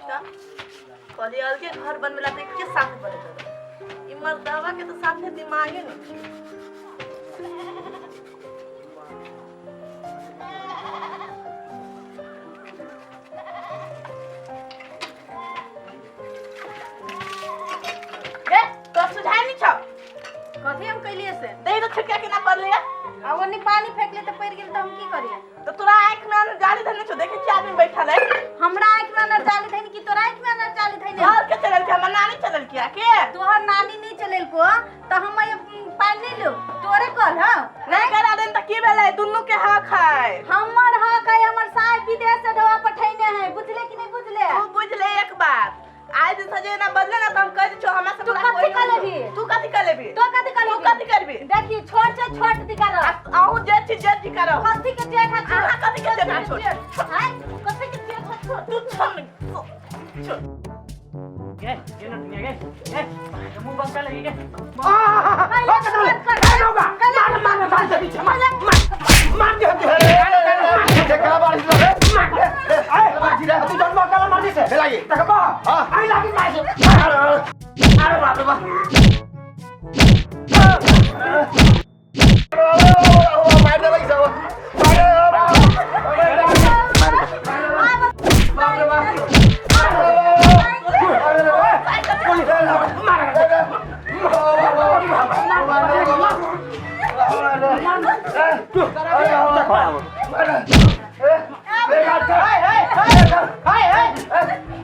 का कली अलगे घर बनवेला तो के साथ बने ई मर्दावा के तो साथे दिमागे नहीं ए तो सुझाई नहीं छ कथी हम कैलिए से दे तो छिटका के ना पड़ लिया अब ओनी पानी फेंकले तो पड़ गेल तो हम की करिए तो तोरा आंख में अंदर जाली धरने छो देखे क्या आदमी बैठल है हमरा आंख में अंदर जाली थैन की तोरा आंख में अंदर जाली थैन घर के चलल के हमर नानी चलल किया के तोहर नानी नहीं चलेल को तो हम ये पानी ले लो तोरे कल हां नहीं करा देन त की भेलै दुन्नु के हक है हमर हक है हमर साहब विदेश से दवा पठैने है बुझले कि नहीं बुझले तू बुझ ले एक बात आज सजे ना बदले ना तो हम कह छो हमरा से तू कथी कर लेबी तू कथी कर लेबी तो कथी कर तू कथी करबी देखी छोट से छोट दिखारो आहू जे चीज जे जी करो कथी के जेठा छोट आहा कथी के जेठा छोट हाय कथी के जेठा छोट तू छोड़ ये ना दुनिया के मुंह बंद कर लगी के मार दे पीछे मार दे देखा बारिश मार दे बाजी रे तू जन्म काला मार दे से लागी देखबा हां आई लागी मार दे अरे बाप रे बाप मार दे भाई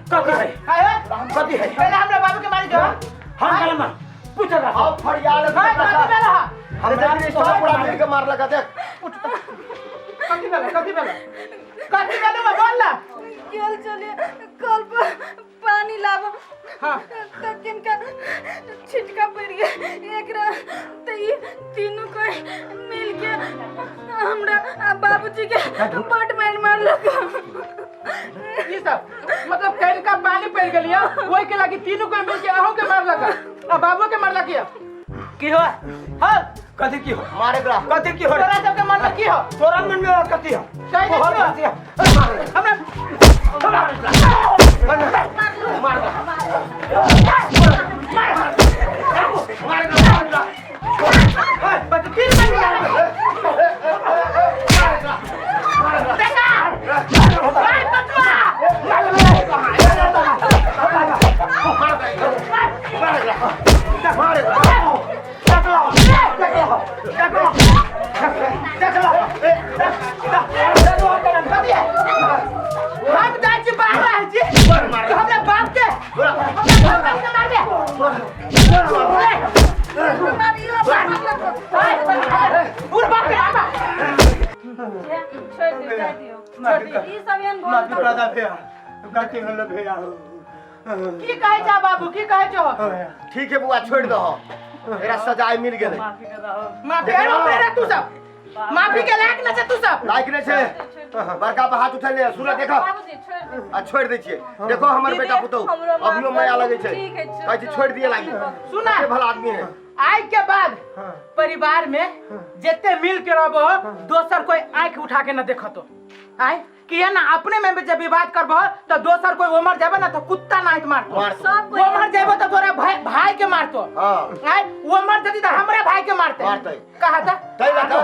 साहब कथी है पहले हमरा बाबू के मारी जो हम कलम पूछ रहा हां फरियाद हम देखी सब पूरा मिल के मार लगा देख कथी बेला बोल ना चल चलिए कल पर पानी लाबो हां तो किनका छिटका पड़ गया एकरा तो ये तीनों को मिल के हमरा बाबूजी के बट मार लगा ये सब मतलब कैल का पानी पड़ गेलिया ओई के लागी तीनों को मिल के अहू के मार लगा आ बाबू के मार लगिया की हो हां कथी की हो मारे बरा कथी की हो तोरा सब के मन में की हो तोरा मन में कथी हो कहीं बहुत नहीं कथी हो हमरा बस तीन बन गया देखा भाई बचवा हम जाय छी बाहर है जी हमरा बाप के मार दे पूरा बाप के मार छोड़ दियो ई सब एन बोल दादा भैया गलती होले भैया की कहे जा बाबू की कहे जो ठीक है बुआ छोड़ दो मेरा सजाए मिल गेले माफी अरे मेरा तू सब माफी के लायक न छै तू सब लायक नहीं छे बड़का पे हाथ उठा ले सुना देखो बाबूजी छोड़ आ छोड़ दे छिए देखो हमर बेटा पुतौ अभियो माया लगे छे ठीक है, कहै छी छोड़ दिए लागी सुना के भला आदमी है आज के बाद परिवार में जितने मिल के रहबो दोसर कोई आंख उठा के न देखतो आय कि है ना अपने में जब विवाद करबो तो दोसर कोई उमर जाबे ना तो कुत्ता नाहित मारतो सब कोई उमर जाबो तो तोरा भाई के मारतो हां आय उमर जदी तो हमरे भाई के मारते कहा था तै लगा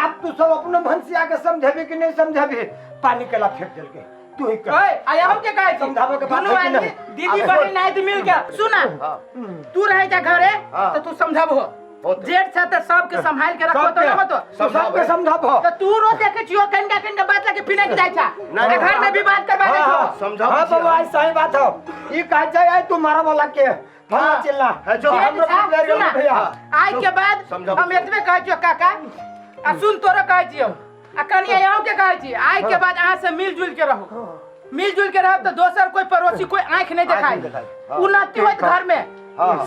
आप तू सब अपने भंसिया के समझेबे कि नहीं समझेबे पानी केला फेंक देल के तू ही कर ओए आया हम के कहे समझावे के बात दोनों है कि आदमी नहीं? दीदी बड़ी नाहित मिल गया सुना तू रहे जा घरे तो तू समझाबो जेठ से तो सबके संभाल के रखो तो ना तो सबके समझाबो तो तू रो देखे छियो कनका बात लगे पिने के जाय छा नहीं, घर में विवाद करवा दे छो समझाओ हां बाबा आई सही बात हो ई कह जाय आई तू मारा वाला के भाग चिल्ला है जो जेठ साहब, सुना, भैया आज के बाद समझाबो हम एतबे कह छियो काका आ सुन तोरा कह छियो आ कनिया यहाँ के कह छी आज के बाद अहाँ से मिलजुल के रहो मिलजुल के रहो तो दोसर कोई पड़ोसी कोई आंख नहीं दिखाई उन्नति होत घर में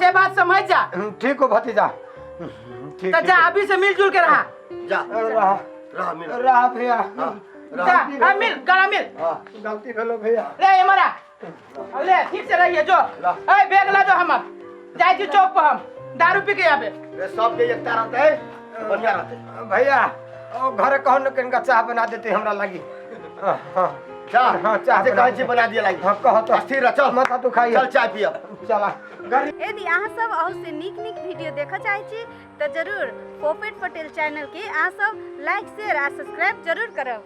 से बात समझ जा ठीक हो भतीजा ठीक तो जा अभी से मिलजुल के रहा जा रहा मिल रहा भैया जा मिल गला मिल गलती भेलो भैया ले हमारा ले ठीक से रहिए जो ए बैग ला जो हमर जाय छी चौक पर हम दारू पी के आबे रे सब के एकता रहते है बढ़िया रहते भैया घर कहन कनका चाह बना देते हमरा लगी हां चाह हाँ, चाह जे बना कहै छी बना दिया लागी हाँ कह तो स्थिर रह चल माथा तू खाइए चल चाय पियब चला गाड़ी यदि अहाँ सब अहू से नीक नीक वीडियो देखऽ चाहै छी तऽ जरूर पोपेट पटेल चैनल के अहाँ सब लाइक शेयर आ सब्सक्राइब जरूर करब।